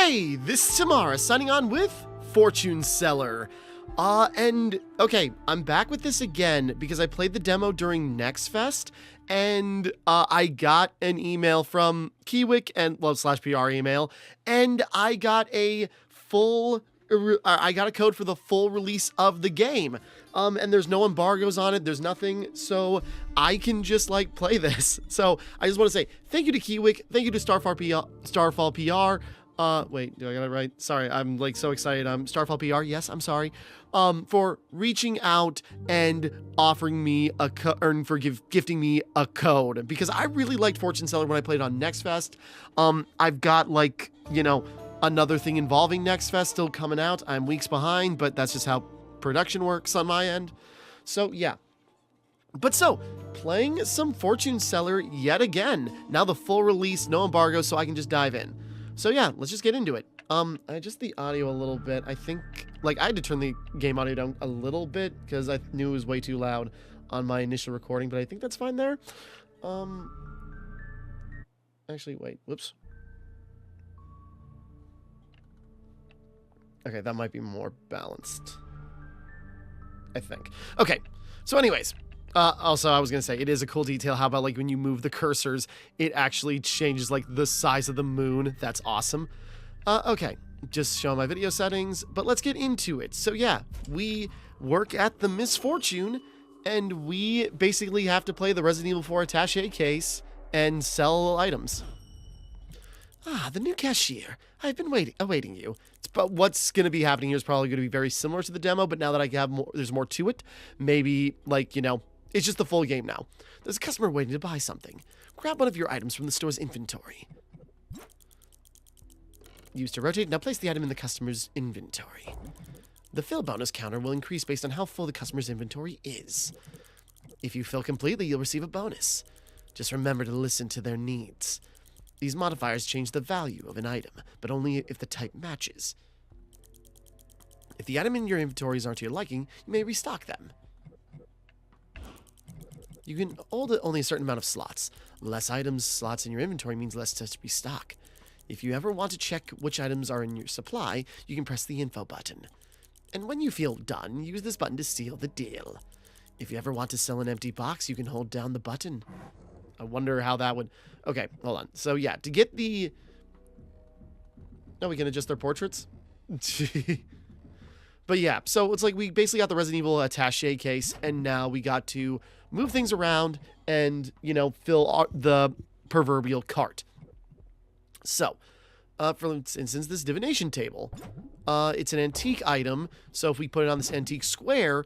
Hey, this is Timmara signing on with Fortune Seller. Okay, I'm back with this again because I played the demo during Next Fest, and I got an email from Kiwick and / PR email, and I got a code for the full release of the game. And there's no embargoes on it. There's nothing, so I can just like play this. So I just want to say thank you to Kiwick, thank you to Starfall PR. Wait, do I got it right? Sorry, I'm like so excited. Starfall PR, yes, I'm sorry. For reaching out and offering me gifting me a code, because I really liked Fortune Seller when I played on Next Fest. I've got like, another thing involving Next Fest still coming out. I'm weeks behind, but that's just how production works on my end. So yeah. Playing some Fortune Seller yet again. Now the full release, no embargo, so I can just dive in. So yeah, let's just get into it. I adjust the audio a little bit. I think, like, I had to turn the game audio down a little bit because I knew it was way too loud on my initial recording, but I think that's fine there. Actually, wait, whoops. Okay, that might be more balanced, I think. Okay, so anyways, also I was gonna say, it is a cool detail. How about like when you move the cursors, it actually changes like the size of the moon. That's awesome. Okay, just showing my video settings, but let's get into it. So yeah, we work at the Misfortune, and we basically have to play the Resident Evil 4 attaché case and sell items. Ah, the new cashier. I've been awaiting you. But what's going to be happening here is probably going to be very similar to the demo, but now that I have more, there's more to it. Maybe, like, it's just the full game now. There's a customer waiting to buy something. Grab one of your items from the store's inventory. Use to rotate. Now place the item in the customer's inventory. The fill bonus counter will increase based on how full the customer's inventory is. If you fill completely, you'll receive a bonus. Just remember to listen to their needs. These modifiers change the value of an item, but only if the type matches. If the item in your inventories aren't to your liking, you may restock them. You can hold only a certain amount of slots. Less slots in your inventory means less to restock. If you ever want to check which items are in your supply, you can press the info button. And when you feel done, use this button to seal the deal. If you ever want to sell an empty box, you can hold down the button. I wonder how that would... Okay, hold on. So yeah, to get the... Oh, we can adjust their portraits? But yeah, so it's like we basically got the Resident Evil attaché case, and now we got to move things around and, fill the proverbial cart. So, for instance, this divination table, it's an antique item, so if we put it on this antique square,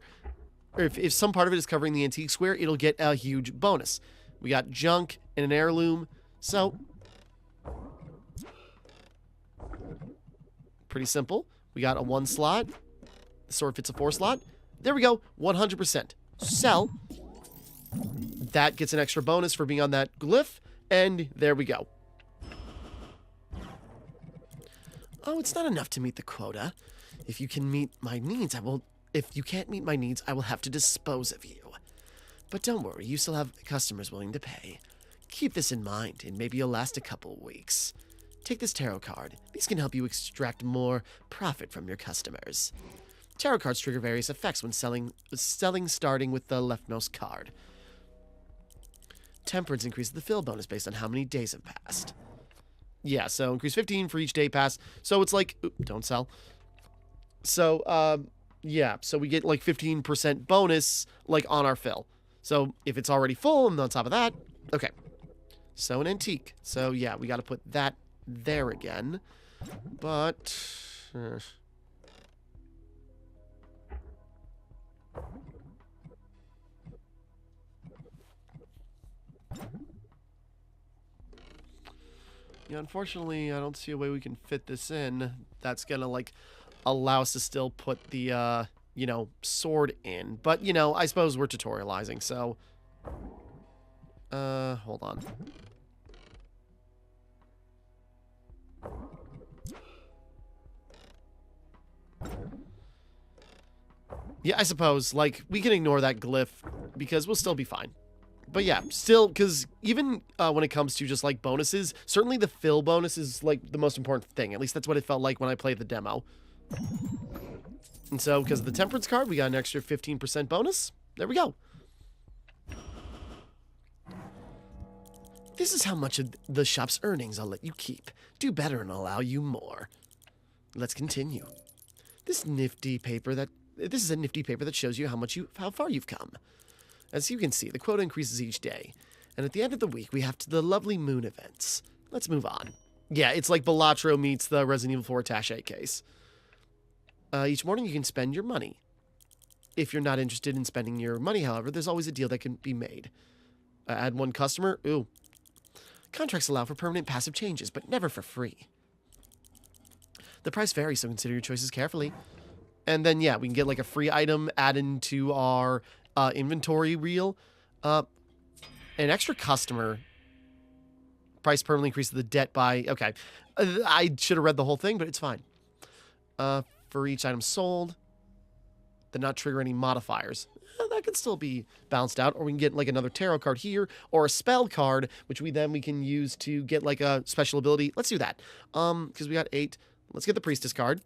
or if some part of it is covering the antique square, it'll get a huge bonus. We got junk and an heirloom, so pretty simple. We got a 1 slot. The sword fits a 4 slot. There we go, 100%. Sell. That gets an extra bonus for being on that glyph, and there we go. Oh, it's not enough to meet the quota. If you can meet my needs, If you can't meet my needs, I will have to dispose of you. But don't worry, you still have customers willing to pay. Keep this in mind, and maybe you'll last a couple weeks. Take this tarot card. These can help you extract more profit from your customers. Tarot cards trigger various effects when selling starting with the leftmost card. Temperance increases the fill bonus based on how many days have passed. Yeah, so increase 15 for each day passed. So it's like, don't sell. So, yeah, so we get like 15% bonus, like, on our fill. So if it's already full, and on top of that, okay. So an antique. So yeah, we got to put that there again. But... Yeah, unfortunately, I don't see a way we can fit this in. That's gonna, like, allow us to still put the, sword in. But, I suppose we're tutorializing, so... hold on. Yeah, I suppose, like, we can ignore that glyph, because we'll still be fine. But yeah, still, because even when it comes to just like bonuses, certainly the fill bonus is like the most important thing. At least that's what it felt like when I played the demo. And so, because of the temperance card, we got an extra 15% bonus. There we go. This is how much of the shop's earnings I'll let you keep. Do better and I'll allow you more. Let's continue. This is a nifty paper that shows you how far you've come. As you can see, the quota increases each day. And at the end of the week, we have the lovely moon events. Let's move on. Yeah, it's like Balatro meets the Resident Evil 4 Attaché case. Each morning you can spend your money. If you're not interested in spending your money, however, there's always a deal that can be made. Add one customer. Ooh. Contracts allow for permanent passive changes, but never for free. The price varies, so consider your choices carefully. And then, yeah, we can get like a free item added into our inventory reel. An extra customer. Price permanently increases the debt by... Okay. I should have read the whole thing, but it's fine. For each item sold, then not trigger any modifiers. That could still be balanced out. Or we can get like another tarot card here, or a spell card, which we can use to get like a special ability. Let's do that. Because we got 8. Let's get the priestess card,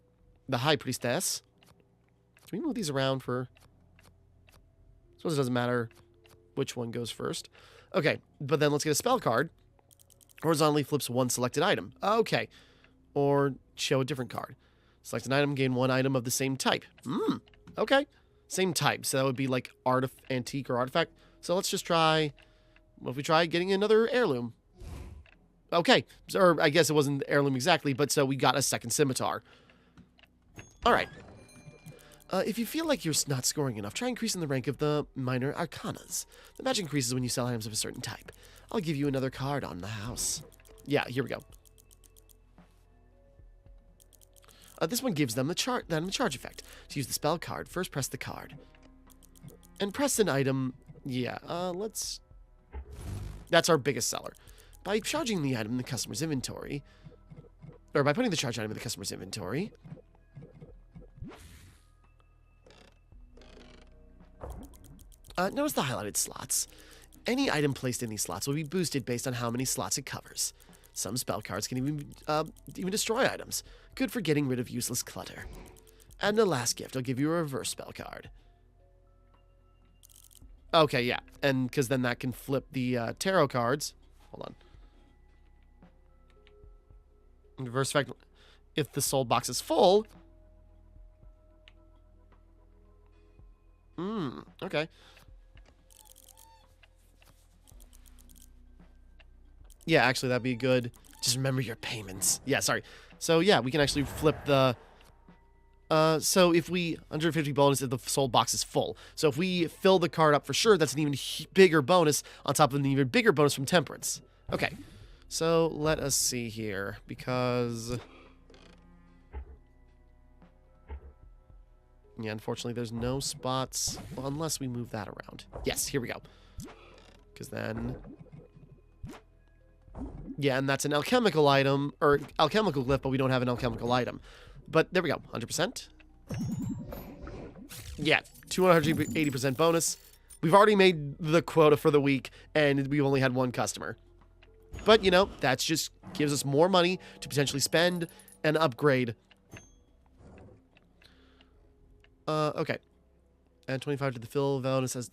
the high priestess. Can we move these around for... I suppose it doesn't matter which one goes first. Okay, but then let's get a spell card. Horizontally flips one selected item. Okay. Or show a different card. Select an item, gain one item of the same type. Okay. Same type. So that would be like antique or artifact. So let's just try... What if we try getting another heirloom? Okay. Or I guess it wasn't heirloom exactly, but so we got a second scimitar. Alright. If you feel like you're not scoring enough, try increasing the rank of the minor arcanas. The magic increases when you sell items of a certain type. I'll give you another card on the house. Yeah, here we go. This one gives them the charge effect. To use the spell card, first press the card. And press an item... Yeah, let's... That's our biggest seller. By charging the item in the customer's inventory... Or by putting the charge item in the customer's inventory... Notice the highlighted slots. Any item placed in these slots will be boosted based on how many slots it covers. Some spell cards can even destroy items. Good for getting rid of useless clutter. And the last gift, I'll give you a reverse spell card. Okay, yeah. And because then that can flip the tarot cards. Hold on. Reverse effect. If the soul box is full. Okay. Yeah, actually, that'd be good. Just remember your payments. Yeah, sorry. So, yeah, we can actually flip the... so if we... 150 bonus if the soul box is full. So if we fill the card up for sure, that's an even bigger bonus on top of an even bigger bonus from Temperance. Okay. So, let us see here. Because... Yeah, unfortunately, there's no spots. Well, unless we move that around. Yes, here we go. Because then... Yeah, and that's an alchemical item, or alchemical glyph, but we don't have an alchemical item. But there we go, 100%. Yeah, 280% bonus. We've already made the quota for the week, and we've only had one customer. But, you know, that's just gives us more money to potentially spend and upgrade. Okay. And 25 to the fill bonus as...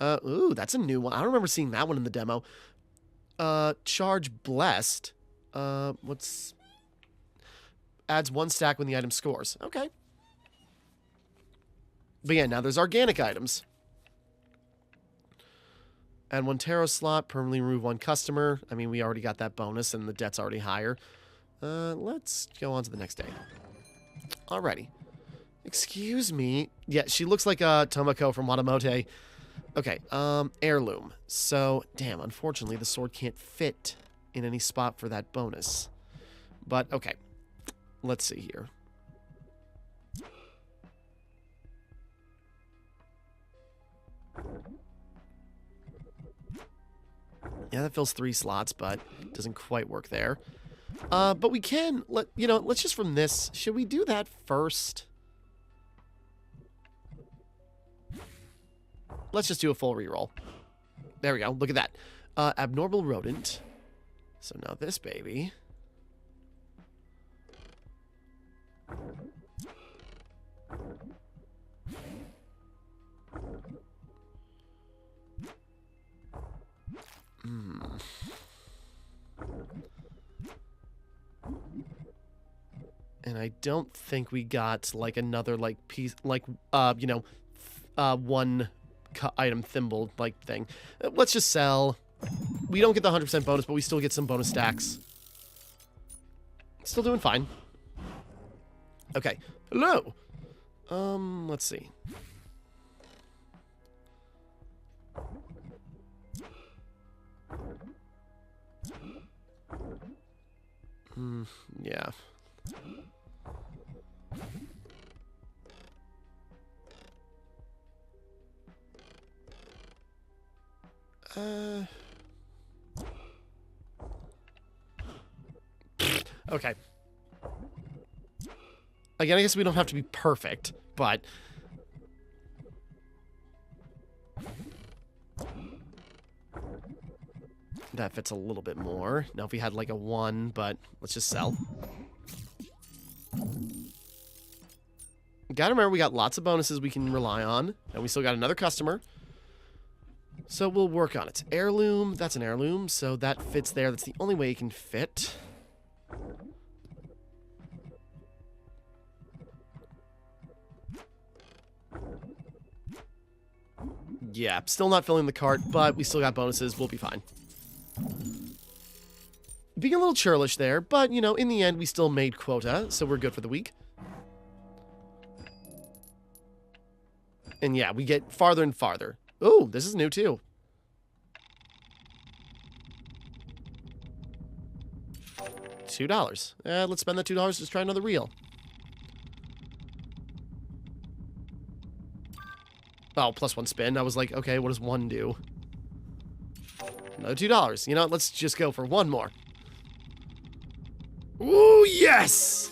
ooh, that's a new one. I don't remember seeing that one in the demo. Charge Blessed. What's... Adds 1 stack when the item scores. Okay. But yeah, now there's organic items. Add 1 tarot slot. Permanently remove 1 customer. I mean, we already got that bonus, and the debt's already higher. Let's go on to the next day. Alrighty. Excuse me. Yeah, she looks like Tomoko from Watamote. Okay, heirloom. So, damn, unfortunately, the sword can't fit in any spot for that bonus. But, okay. Let's see here. Yeah, that fills 3 slots, but doesn't quite work there. But we can, let's just from this, should we do that first? let's just do a full reroll. There we go. Look at that. Abnormal rodent. So now this baby. And I don't think we got, like, another, like, piece, like, you know, one item thimble, like, thing. Let's just sell. We don't get the 100% bonus, but we still get some bonus stacks. Still doing fine. Okay. Hello. Let's see. Yeah. Okay. Again, I guess we don't have to be perfect, but... that fits a little bit more. Now, if we had, like, a 1, but let's just sell. Gotta remember, we got lots of bonuses we can rely on, and we still got another customer. So we'll work on it. Heirloom, that's an heirloom, so that fits there. That's the only way it can fit. Yeah, still not filling the cart, but we still got bonuses. We'll be fine. Being a little churlish there, but, you know, in the end, we still made quota, so we're good for the week. And yeah, we get farther and farther. Oh, this is new, too. $2. Let's spend that $2 to try another reel. Oh, plus 1 spin. I was like, okay, what does 1 do? Another $2. You know, let's just go for 1 more. Ooh, yes!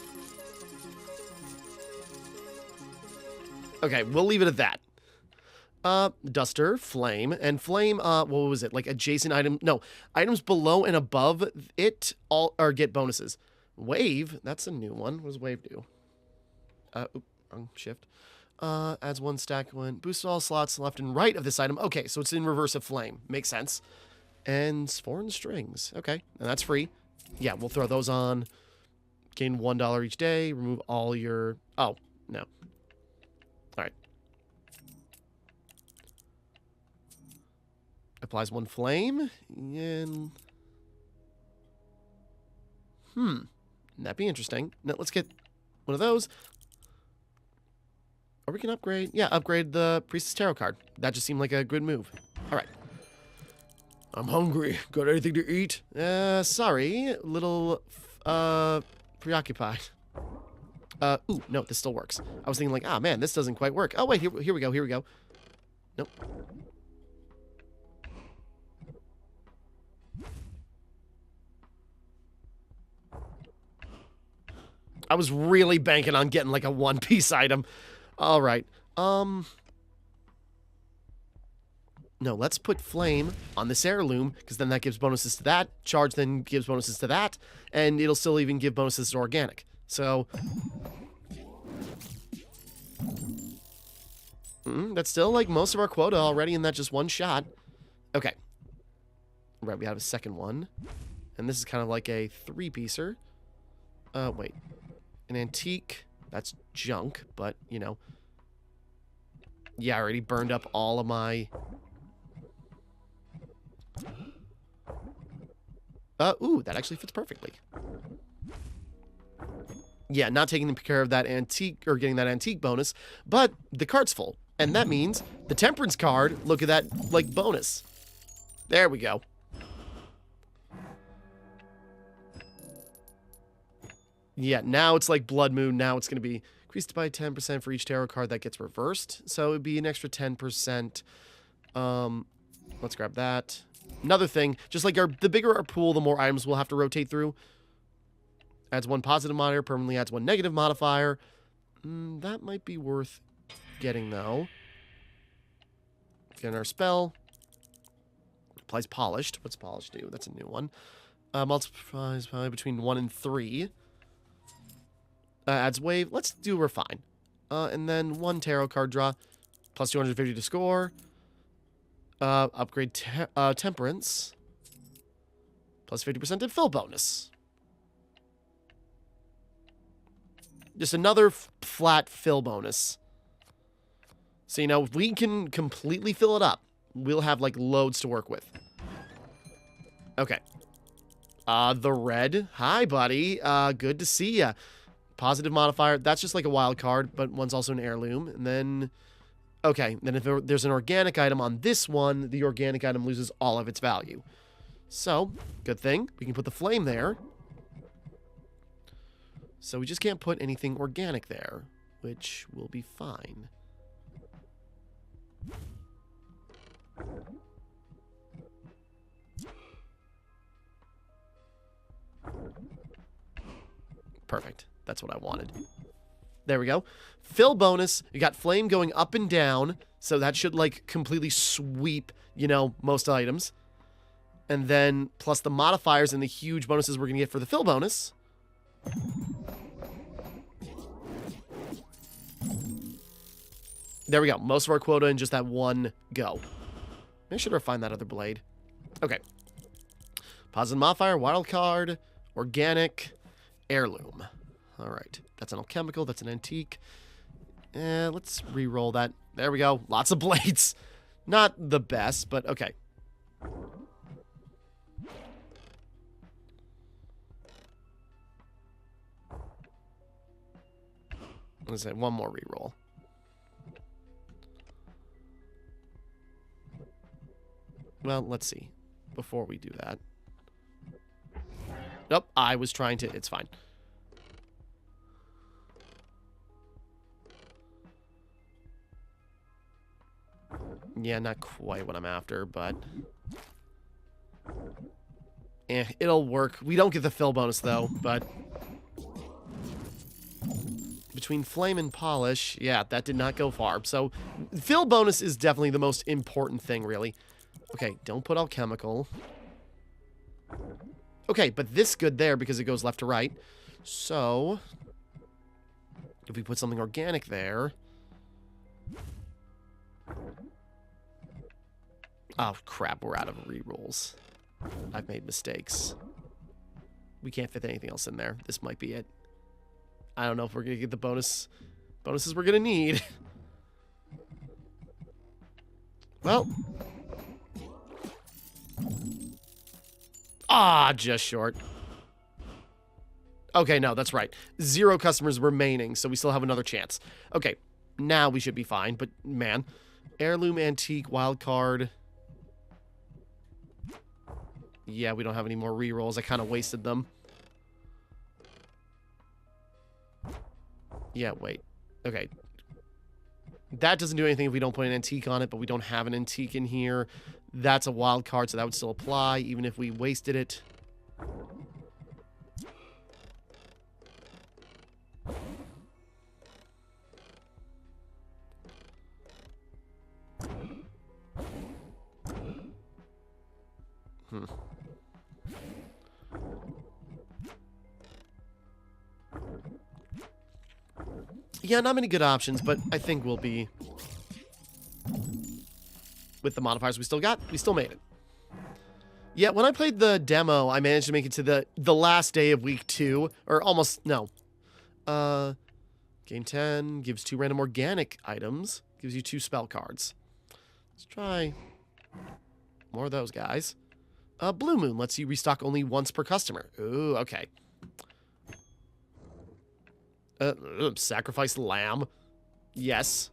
Okay, we'll leave it at that. Duster, flame, and flame, what was it? Like adjacent item, no, items below and above it all or get bonuses. Wave, that's a new one. What does wave do? Wrong shift. Adds 1 stack when boosts all slots left and right of this item. Okay, so it's in reverse of flame. Makes sense. And foreign strings. Okay, and that's free. Yeah, we'll throw those on. Gain $1 each day. Remove all your... oh, no. Alright. Applies 1 flame. And... that'd be interesting. Now, let's get one of those. Or we can upgrade... yeah, upgrade the Priestess Tarot card. That just seemed like a good move. Alright. I'm hungry. Got anything to eat? Sorry. Little, preoccupied. Ooh, no, this still works. I was thinking like, ah, man, this doesn't quite work. Oh, wait, here we go, here we go. Nope. I was really banking on getting like a 1-piece item. All right. No, let's put flame on this heirloom, because then that gives bonuses to that. Charge then gives bonuses to that, and it'll still even give bonuses to organic. So, that's still like most of our quota already in that just 1 shot. Okay. Right, we have a second one. And this is kind of like a 3-piecer. Wait. An antique. That's junk, but, you know. Yeah, I already burned up all of my... ooh, that actually fits perfectly. Yeah, not taking care of that antique, or getting that antique bonus, but the cart's full. And that means the temperance card, look at that, like, bonus. There we go. Yeah, now it's like Blood Moon. Now it's going to be increased by 10% for each tarot card that gets reversed. So it would be an extra 10%. Let's grab that. Another thing, just like the bigger our pool, the more items we'll have to rotate through. Adds 1 positive modifier, permanently adds 1 negative modifier. That might be worth getting, though. Get our spell. Applies polished. What's polished do? That's a new one. Multiplies probably between 1 and 3. Adds wave. Let's do refine. And then 1 tarot card draw. Plus 250 to score. Upgrade temperance. Plus 50% to fill bonus. Just another flat fill bonus. So, you know, if we can completely fill it up, we'll have, like, loads to work with. Okay. The red. Hi, buddy. Good to see ya. Positive modifier. That's just like a wild card, but one's also an heirloom. And then... Okay, then if there's an organic item on this one, the organic item loses all of its value. So, good thing. We can put the flame there. So we just can't put anything organic there, which will be fine. Perfect. That's what I wanted. There we go. Fill bonus. You got flame going up and down, so that should, like, completely sweep, you know, most items. And then, plus the modifiers and the huge bonuses we're going to get for the fill bonus. There we go. Most of our quota in just that one go. Maybe I should refine that other blade. Okay. Positive modifier, wild card, organic, heirloom. All right. That's an alchemical. That's an antique. Let's re-roll that. There we go. Lots of blades. Not the best, but okay. Let's say one more re-roll. Well, let's see. Before we do that. Nope, I was trying to... It's fine. Yeah, not quite what I'm after, but... it'll work. We don't get the fill bonus, though, but... Between flame and polish, yeah, that did not go far. So, fill bonus is definitely the most important thing, really. Okay, don't put alchemical. Okay, but this good there because it goes left to right. So, if we put something organic there... Oh, crap, we're out of rerolls. I've made mistakes. We can't fit anything else in there. This might be it. I don't know if we're going to get the bonuses we're going to need. Well. Just short. Okay, no, that's right. 0 customers remaining, so we still have another chance. Okay, now we should be fine, but man. Heirloom, antique, wild card. Yeah, we don't have any more rerolls. I kind of wasted them. Yeah, wait. Okay. That doesn't do anything if we don't put an antique on it, but we don't have an antique in here. That's a wild card, so that would still apply, even if we wasted it. Yeah, not many good options, but I think we'll be... With the modifiers we still got, we still made it. Yeah, when I played the demo, I managed to make it to the last day of week 2. Or almost, no. Game 10 gives 2 random organic items. Gives you 2 spell cards. Let's try more of those guys. Blue Moon lets you restock only once per customer. Ooh, okay. Sacrifice lamb. Yes.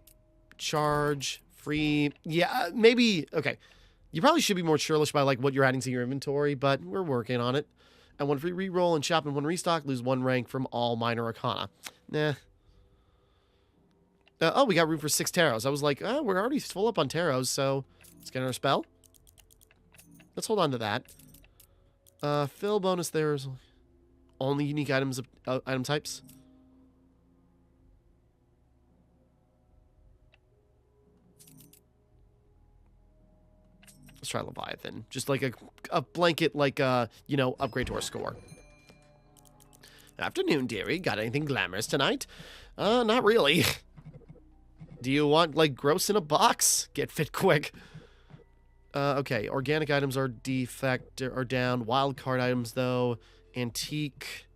Charge. Free. Yeah, maybe. Okay. You probably should be more churlish by like what you're adding to your inventory, but we're working on it. And 1 free reroll and shop and 1 restock, lose 1 rank from all minor arcana. Nah. Oh, we got room for 6 tarots. I was like, oh, we're already full up on tarots, so let's get our spell. Let's hold on to that. Fill bonus there's only unique items of item types. Let's try Leviathan. Just like a blanket, like, you know, upgrade to our score. Afternoon, dearie. Got anything glamorous tonight? Not really. Do you want, like, gross in a box? Get fit quick. Okay. Organic items are defect, are down. Wild card items, though. Antique.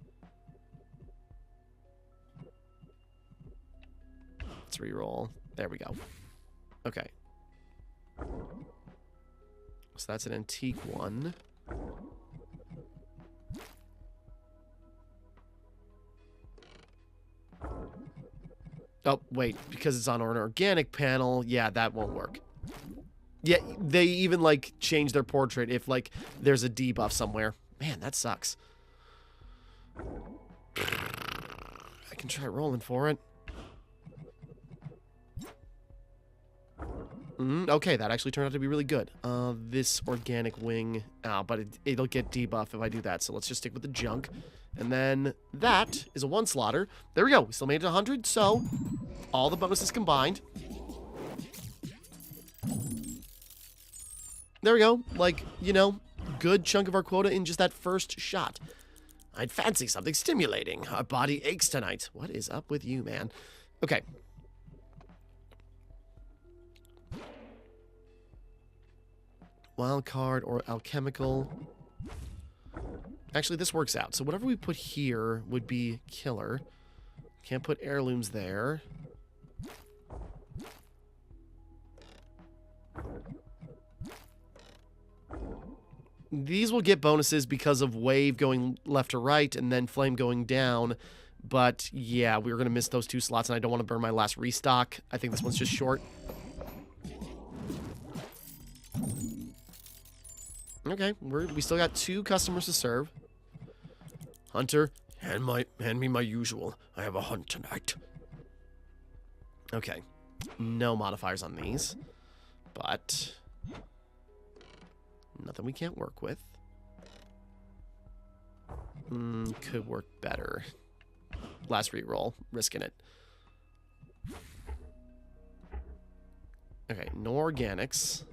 Let's reroll. There we go. Okay. So that's an antique one. Oh, wait. Because it's on an organic panel, yeah, that won't work. Yeah, they even, like, change their portrait if, like, there's a debuff somewhere. Man, that sucks. I can try rolling for it. Okay, that actually turned out to be really good. This organic wing, but it'll get debuff if I do that, so let's just stick with the junk. And then that is a one slaughter. There we go. We still made it 100, so all the bonuses combined. There we go. Like, you know, good chunk of our quota in just that first shot. I'd fancy something stimulating. Our body aches tonight. What is up with you, man? Okay. Wild card or alchemical. Actually, this works out. So whatever we put here would be killer. Can't put heirlooms there. These will get bonuses because of wave going left to right and then flame going down. But yeah, we were going to miss those two slots and I don't want to burn my last restock. I think this one's just short. Okay, we still got 2 customers to serve. Hunter, hand me my usual. I have a hunt tonight. Okay, no modifiers on these, but nothing we can't work with. Could work better. Last reroll, risking it. Okay, no organics.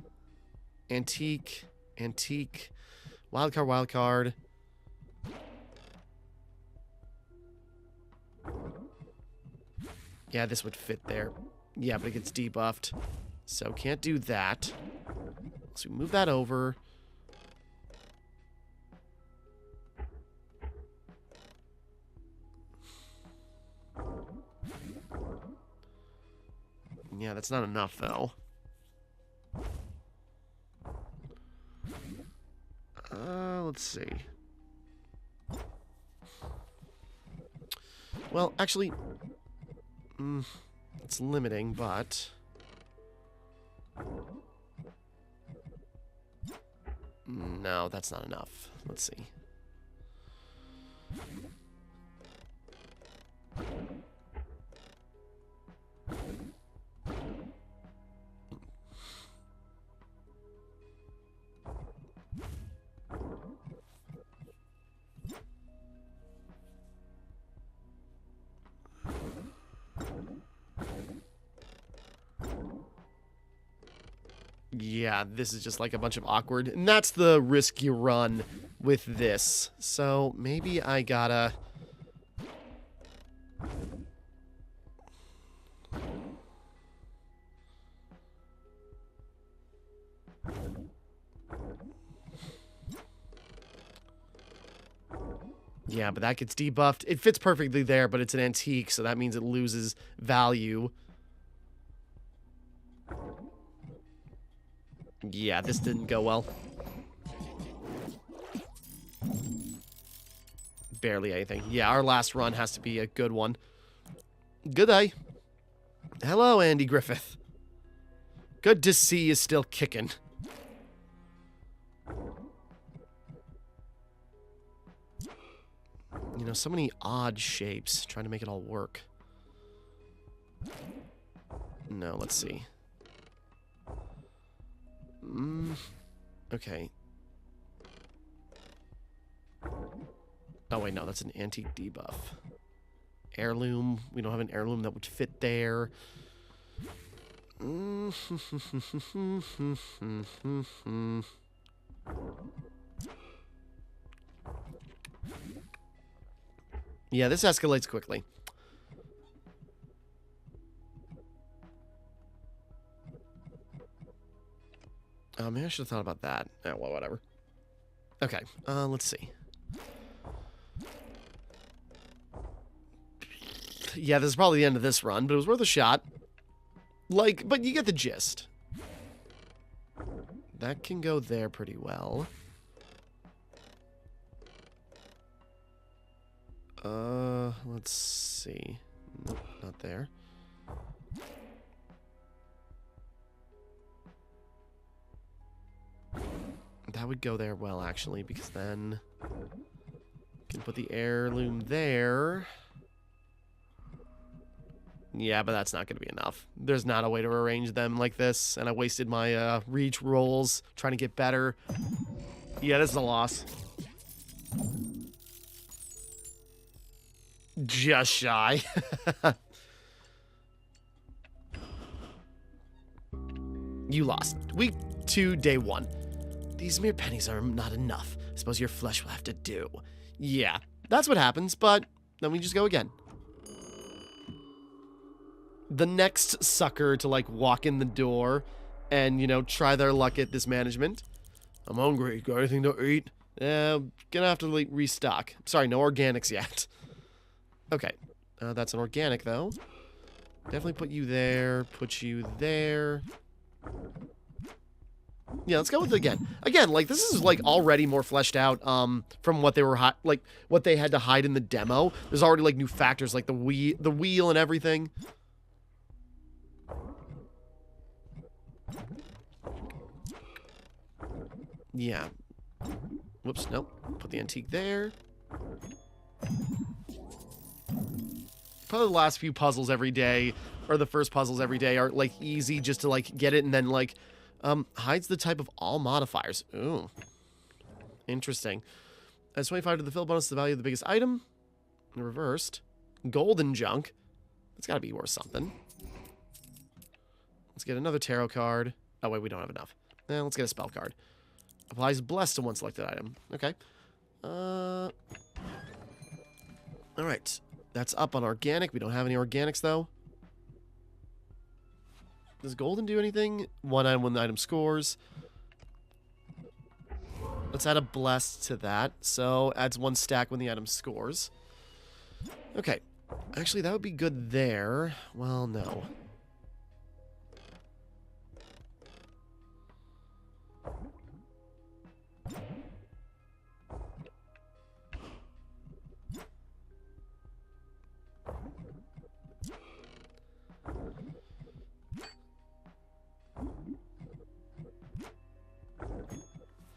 Antique. Antique. Wildcard, wildcard. Yeah, this would fit there. Yeah, but it gets debuffed. So can't do that. So we move that over. Yeah, that's not enough, though. Let's see. Well, actually, it's limiting, but no, that's not enough. Let's see. Yeah, this is just like a bunch of awkward, and that's the risk you run with this. So maybe I gotta... Yeah, but that gets debuffed. It fits perfectly there, but it's an antique, so that means it loses value. Yeah, this didn't go well. Barely anything. Yeah, our last run has to be a good one. Good day. Hello, Andy Griffith. Good to see you still kicking. You know, so many odd shapes. Trying to make it all work. No, let's see. Okay. Oh, wait, no, that's an antique debuff. Heirloom. We don't have an heirloom that would fit there. Yeah, this escalates quickly. Maybe I should have thought about that. Oh, well, whatever. Okay, let's see. Yeah, this is probably the end of this run, but it was worth a shot. Like, but you get the gist. That can go there pretty well. Let's see. Nope, not there. That would go there well, actually, because then can put the heirloom there. Yeah, but that's not going to be enough. There's not a way to arrange them like this, and I wasted my reach rolls trying to get better. Yeah, this is a loss. Just shy. You lost. Week 2, day 1. These mere pennies are not enough. I suppose your flesh will have to do. Yeah, that's what happens, but then we just go again. The next sucker to, like, walk in the door and, you know, try their luck at this management. I'm hungry. Got anything to eat? Gonna have to, like, restock. Sorry, no organics yet. Okay. That's an organic, though. Definitely put you there. Put you there. Yeah, let's go with it again. Again, like, this is, like, already more fleshed out, from what they were, like, what they had to hide in the demo. There's already, like, new factors, like the wheel and everything. Yeah. Whoops, nope. Put the antique there. Probably the last few puzzles every day, or the first puzzles every day, are, like, easy just to, like, get it, and then, like, hides the type of all modifiers. Ooh. Interesting. Adds 25 to the fill bonus, the value of the biggest item. Reversed. Golden junk. That's gotta be worth something. Let's get another tarot card. Oh, wait, we don't have enough. Let's get a spell card. Applies bless to one selected item. Okay. Alright. That's up on organic. We don't have any organics, though. Does golden do anything? One item when the item scores. Let's add a bless to that. So, adds 1 stack when the item scores. Okay. Actually, that would be good there. Well, no.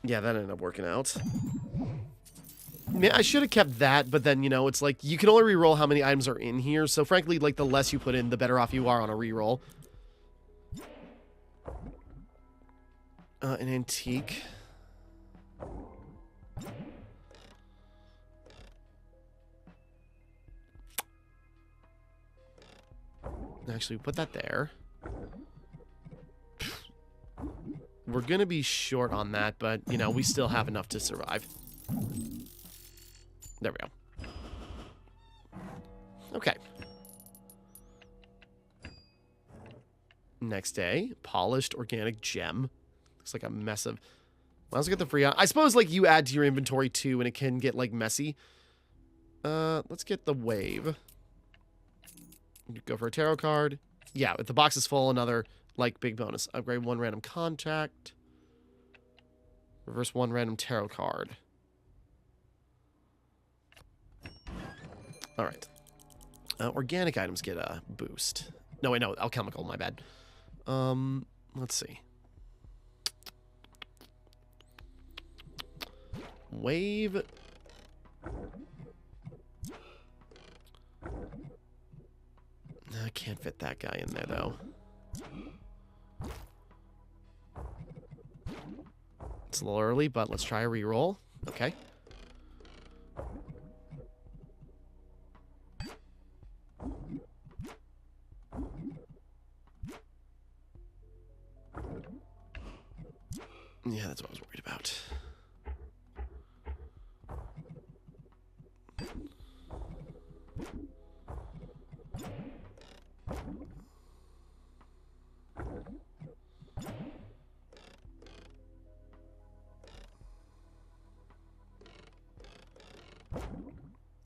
Yeah, that ended up working out. Man, I should have kept that, but then, you know, it's like, you can only reroll how many items are in here, so frankly, like, the less you put in, the better off you are on a reroll. An antique. Actually, put that there. We're going to be short on that, but, you know, we still have enough to survive. There we go. Okay. Next day, polished organic gem. Looks like a mess of... Well, let's get the free... I suppose, like, you add to your inventory, too, and it can get, like, messy. Let's get the wave. Go for a tarot card. Yeah, if the box is full, another... like, big bonus. Upgrade 1 random contact. Reverse 1 random tarot card. Alright. Organic items get a boost. No, wait, no. Alchemical, my bad. Let's see. Wave. I can't fit that guy in there, though. It's a little early, but let's try a reroll. Okay. that's what I was worried about.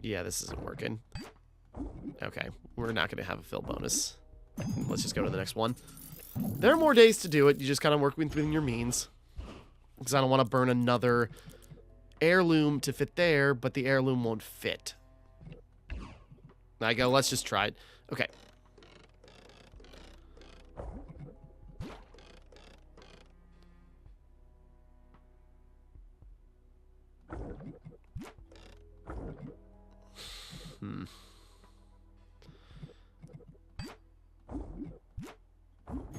Yeah, this isn't working. Okay, we're not going to have a fill bonus. Let's just go to the next one. There are more days to do it. You just kind of work within your means. Because I don't want to burn another heirloom to fit there, but the heirloom won't fit. I go, let's just try it. Okay.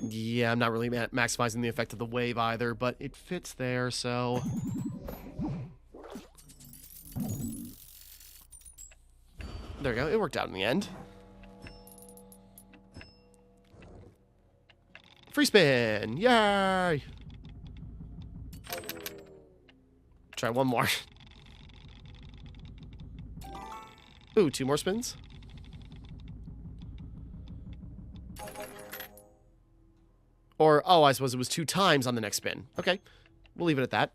Yeah, I'm not really maximizing the effect of the wave either, but it fits there, so... There we go. It worked out in the end. Free spin! Yay! Try one more. Ooh, 2 more spins. Or, oh, I suppose it was 2 times on the next spin. Okay, we'll leave it at that.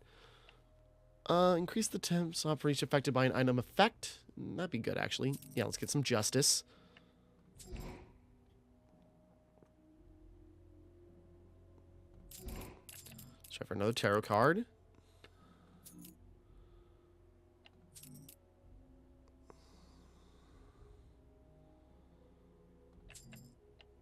Increase the temps off for each affected by an item effect. That'd be good, actually. Yeah, let's get some justice. Let's try for another tarot card.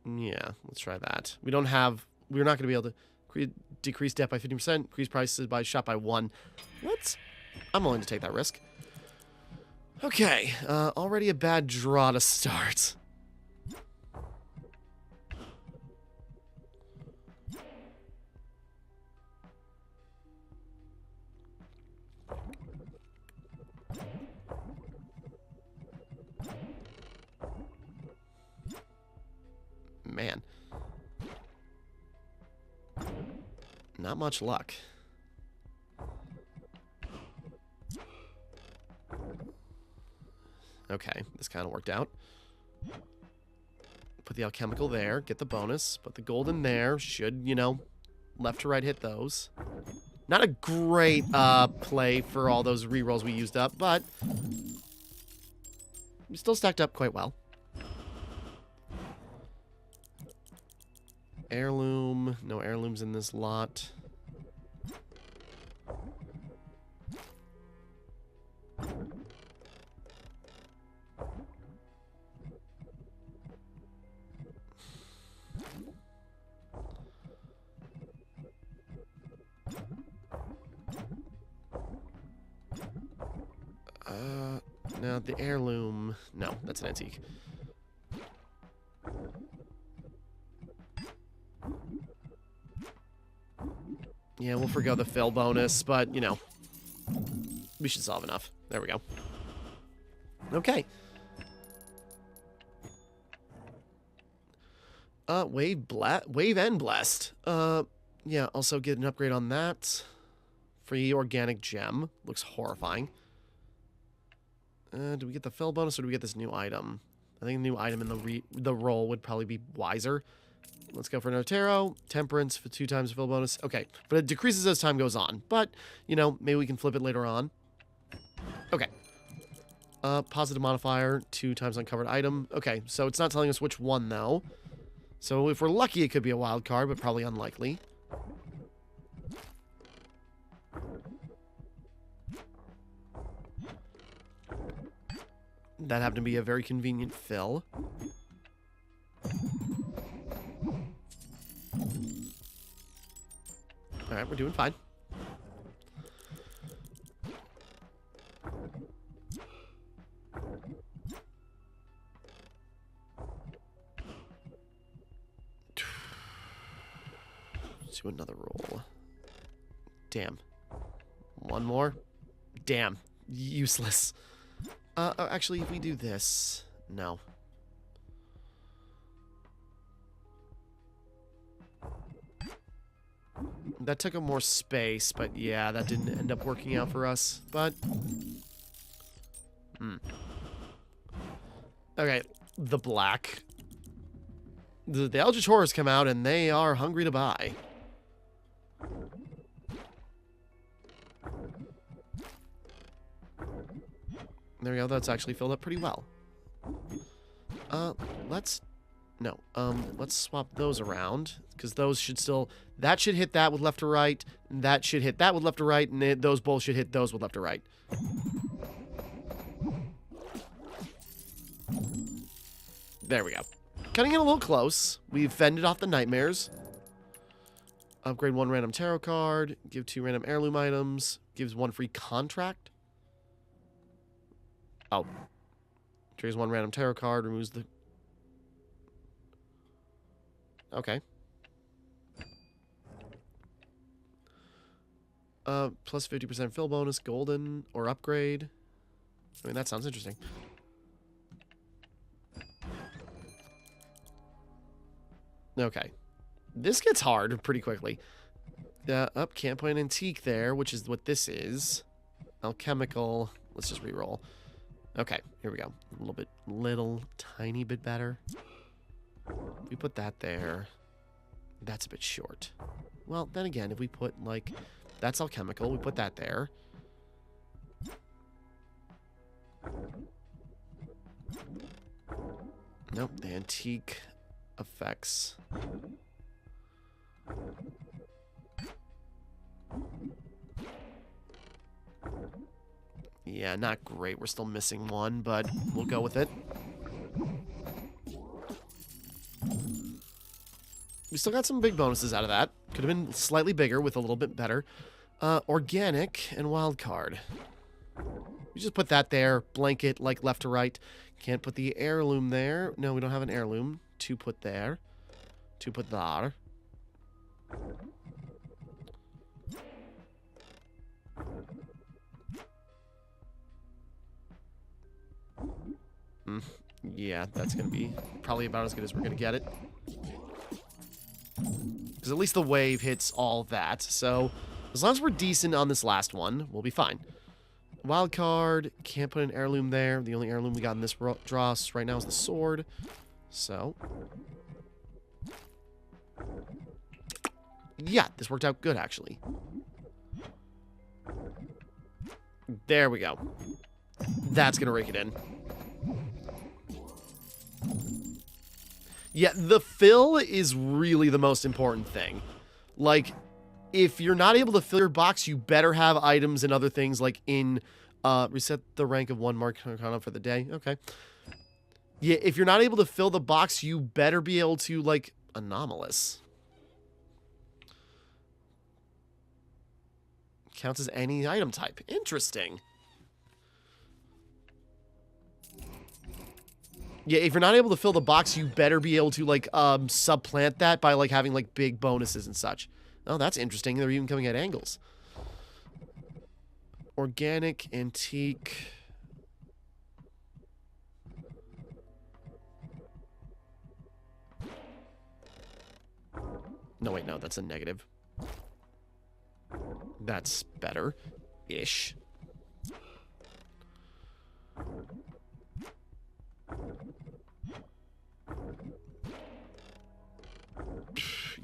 Yeah, let's try that. We're not going to be able to decrease debt by 50%, increase prices by shot by 1. I'm willing to take that risk. Okay, already a bad draw to start. Man. Not much luck. Okay, this kind of worked out. Put the alchemical there, get the bonus. Put the gold in there. Should, you know, left to right hit those. Not a great play for all those rerolls we used up, but we still stacked up quite well. Heirloom. No heirlooms in this lot. No, the heirloom. No, that's an antique. Yeah, we'll forgo the fill bonus, but, you know, we should solve enough. There we go. Okay. Wave and blessed. Yeah, also get an upgrade on that. Free organic gem. Looks horrifying. Do we get the fill bonus or do we get this new item? I think the new item in the roll would probably be wiser. Let's go for another tarot. Temperance for 2 times fill bonus. Okay, but it decreases as time goes on. But, you know, maybe we can flip it later on. Okay. Positive modifier, 2 times uncovered item. Okay, so it's not telling us which one, though. So if we're lucky, it could be a wild card, but probably unlikely. That happened to be a very convenient fill. Alright, we're doing fine. Let's do another roll. Damn. One more? Damn. Useless. Actually, if we do this... No. That took up more space, but yeah, that didn't end up working out for us. But... Okay, the black. The Eldritch Horrors come out, and they are hungry to buy. There we go, that's actually filled up pretty well. Let's swap those around, because those should still... That should hit that with left to right, and that should hit that with left to right, and those both should hit those with left to right. There we go. Cutting it a little close. We've fended off the nightmares. Upgrade 1 random tarot card. Give 2 random heirloom items. Gives 1 free contract. Oh. Triggers 1 random tarot card. Removes the... Okay. Plus 50% fill bonus. Golden. Or upgrade. I mean, that sounds interesting. Okay. This gets hard pretty quickly. Can't put an antique there, which is what this is. Alchemical. Let's just re-roll. Okay, here we go. Little tiny bit better. We put that there. That's a bit short. Well, then again, if we put, like... That's alchemical. We put that there. Nope, the antique... effects. Yeah, not great. We're still missing 1, but we'll go with it. We still got some big bonuses out of that. Could have been slightly bigger with a little bit better. Organic and wild card. We just put that there. Blanket, like left to right. Can't put the heirloom there. No, we don't have an heirloom. 2 put there. 2 put there. Yeah, that's going to be probably about as good as we're going to get it. Because at least the wave hits all that. So, as long as we're decent on this last one, we'll be fine. Wild card. Can't put an heirloom there. The only heirloom we got in this draw right now is the sword. So... yeah, this worked out good, actually. There we go. That's going to rake it in. Yeah, the fill is really the most important thing. Like, if you're not able to fill your box, you better have items and other things, like in... reset the rank of 1 mark for the day. Okay. Yeah, if you're not able to fill the box, you better be able to, like, anomalous. Counts as any item type. Interesting. Yeah, if you're not able to fill the box, you better be able to, like, supplant that by, like, having, like, big bonuses and such. Oh, that's interesting. They're even coming at angles. Organic, antique... No, wait, no, that's a negative. That's better-ish.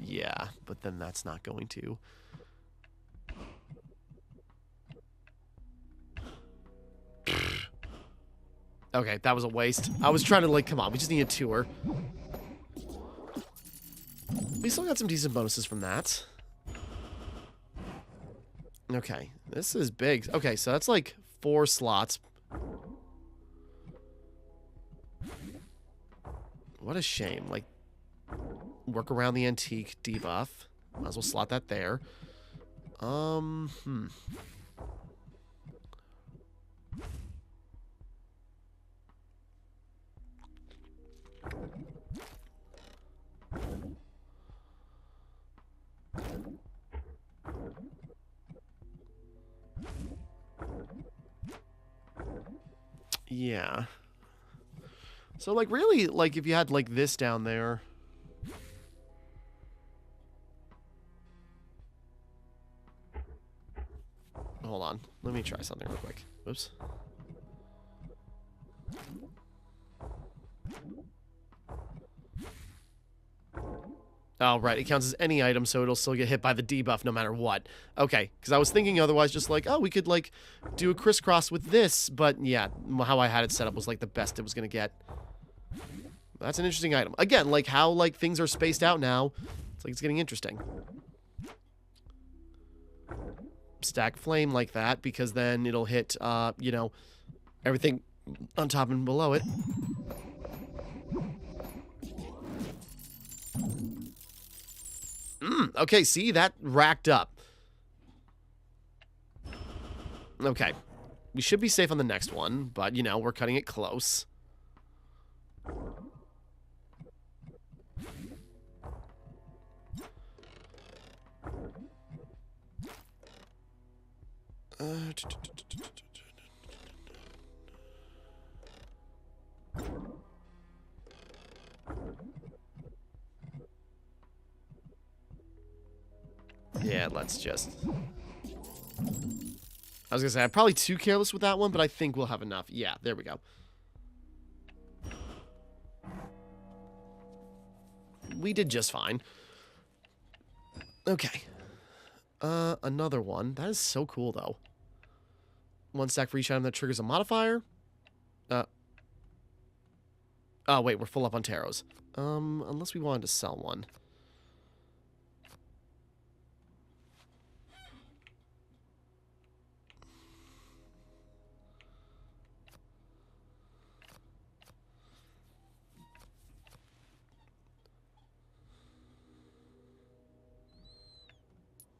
Yeah, but then that's not going to. Okay, that was a waste. I was trying to, like, come on, we just need a tour. We still got some decent bonuses from that. Okay, this is big. Okay, so that's like 4 slots. What a shame. Like, work around the antique debuff. Might as well slot that there. Yeah. So, like, really, like, if you had, like, this down there... on. Let me try something real quick. Oops. Oh, right. It counts as any item, so it'll still get hit by the debuff no matter what. Okay, because I was thinking otherwise just like, oh, we could, like, do a crisscross with this. But, yeah, how I had it set up was, like, the best it was going to get. That's an interesting item. Again, like, how, like, things are spaced out now. It's like it's getting interesting. Stack flame like that, because then it'll hit, you know, everything on top and below it. Okay, see, that racked up. Okay. We should be safe on the next one, but, you know, we're cutting it close. Yeah, let's just... I was gonna say, I'm probably too careless with that one, but I think we'll have enough. Yeah, there we go. We did just fine. Okay. Another one. That is so cool, though. One stack for each item that triggers a modifier. Oh, wait, we're full up on taros. Unless we wanted to sell one.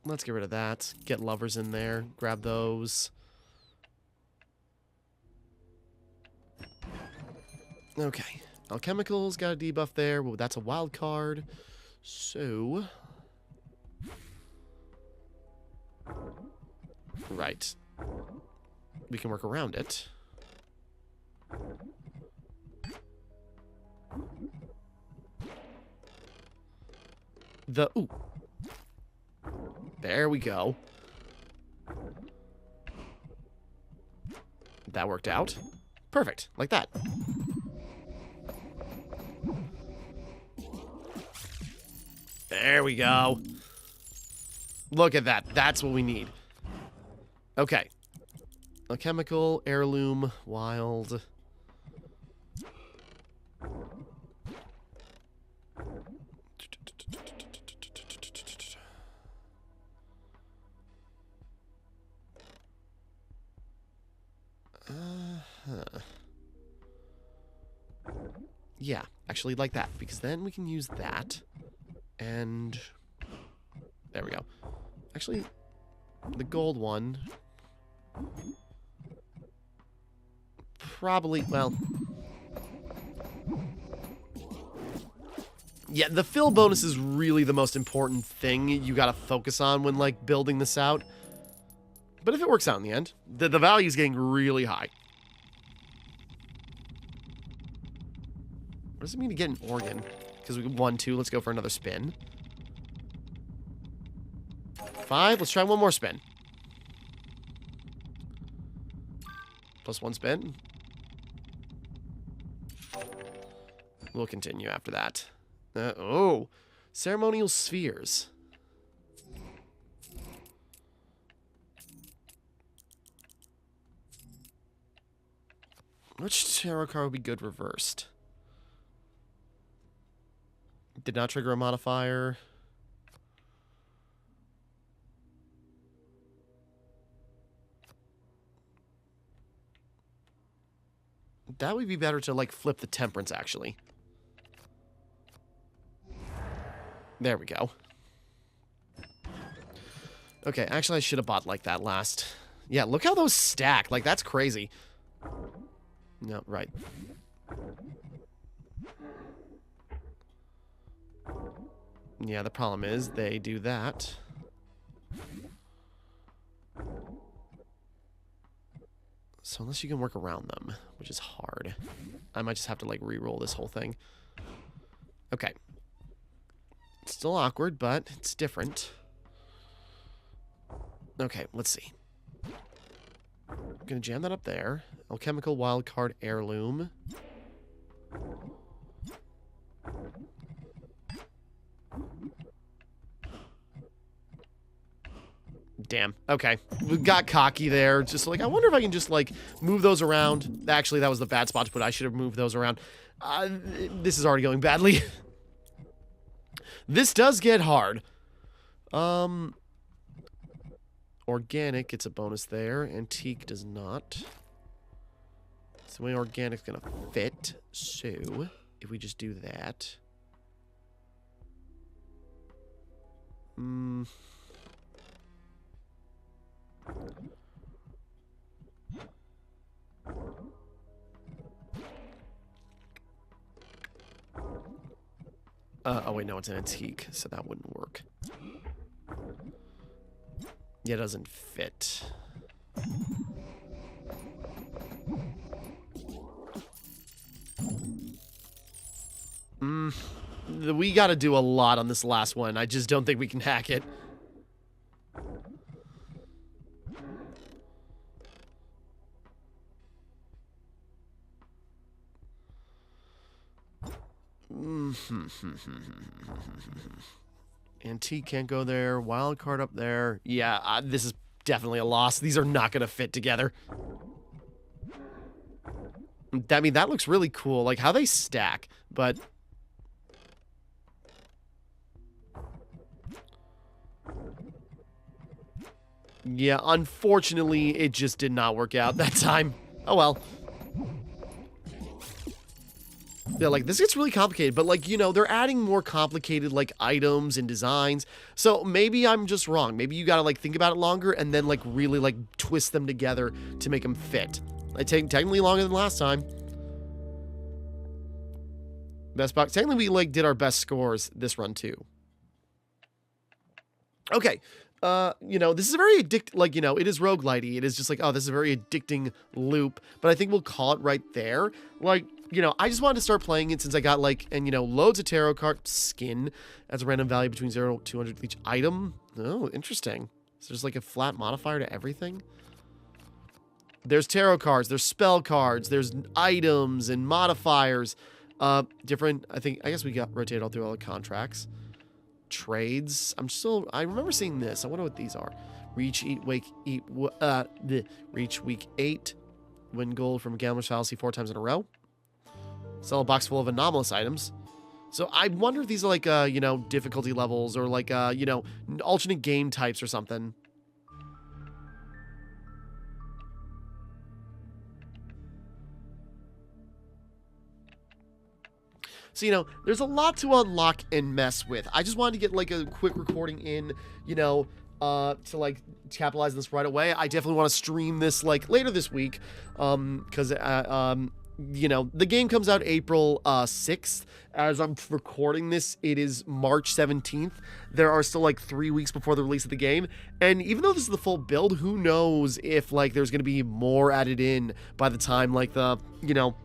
Let's get rid of that. Get lovers in there. Grab those. Okay. Alchemicals got a debuff there. Well, that's a wild card. So... right. We can work around it. Ooh. There we go. That worked out. Perfect. Like that. There we go. Look at that. That's what we need. Okay. Alchemical, heirloom, wild. Yeah, actually like that, because then we can use that, and there we go. Actually, the gold one, probably, well, yeah, the fill bonus is really the most important thing you gotta focus on when, like, building this out. But if it works out in the end, the value is getting really high. What does it mean to get an organ? Because we won 2. Let's go for another spin. 5. Let's try one more spin. Plus 1 spin. We'll continue after that. Oh. Ceremonial spheres. Which tarot card would be good reversed? Did not trigger a modifier. That would be better to, like, flip the temperance, actually. There we go. Okay, actually, I should have bought, like, that last. Yeah, look how those stack. Like, that's crazy. No, right. Yeah, the problem is they do that. So unless you can work around them, which is hard, I might just have to, like, re-roll this whole thing. Okay. It's still awkward, but it's different. Okay, let's see. gonna jam that up there. Alchemical wildcard heirloom. Damn. Okay. We got cocky there. Just like, I wonder if I can just, like, move those around. Actually, that was the bad spot to put. I should have moved those around. This is already going badly. This does get hard. Organic gets a bonus there. Antique does not. So my organic's gonna fit. So, if we just do that. Oh wait, no, it's an antique, so that wouldn't work. Yeah, it doesn't fit. We gotta do a lot on this last one. I just don't think we can hack it. Antique can't go there. Wild card up there. Yeah, this is definitely a loss. These are not going to fit together. I mean, that looks really cool. Like, how they stack. But... yeah, unfortunately, it just did not work out that time. Oh, well. Yeah, like, this gets really complicated, but, like, you know, they're adding more complicated, like, items and designs, so maybe I'm just wrong. Maybe you gotta, like, think about it longer and then, like, really, like, twist them together to make them fit. It take technically longer than last time. Best box. Technically, we, like, did our best scores this run, too. Okay. You know, this is a very like, you know, it is roguelite-y. It is just like, oh, this is a very addicting loop, but I think we'll call it right there. Like, you know, I just wanted to start playing it since I got, like, and, you know, loads of tarot card skin as a random value between 0 and 200 each item. Oh, interesting. So there's, like, a flat modifier to everything. There's tarot cards, there's spell cards, there's items and modifiers. Different, I guess we got rotated all through all the contracts. Trades. I remember seeing this. I wonder what these are. Reach week 8. Win gold from Gambler's Fallacy 4 times in a row. Sell a box full of anomalous items. So I wonder if these are like, you know, difficulty levels or like, you know, alternate game types or something. So, you know, there's a lot to unlock and mess with. I just wanted to get, like, a quick recording in, you know, to, like, capitalize on this right away. I definitely want to stream this, like, later this week, because, you know, the game comes out April 6th. As I'm recording this, it is March 17th. There are still, like, 3 weeks before the release of the game, and even though this is the full build, who knows if, like, there's going to be more added in by the time, like, you know,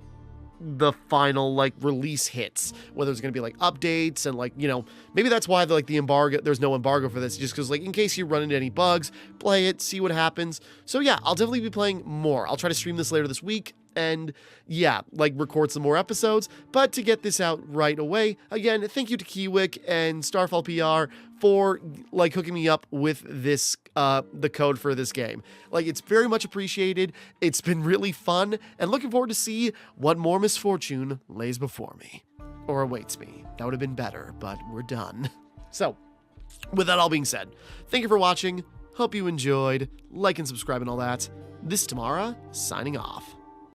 the final, like, release hits, whether there's gonna be, like, updates and, like, you know, maybe that's why the embargo, there's no embargo for this, just because, like, in case you run into any bugs, play it, see what happens. So yeah, I'll definitely be playing more. I'll try to stream this later this week and, yeah, like, record some more episodes. But to get this out right away, again, thank you to Kiwick and Starfall PR for, like, hooking me up with this, the code for this game. Like, it's very much appreciated. It's been really fun, and looking forward to see what more misfortune lays before me. Or awaits me. That would have been better, but we're done. So, with that all being said, thank you for watching. Hope you enjoyed. Like and subscribe and all that. This is Timmara, signing off.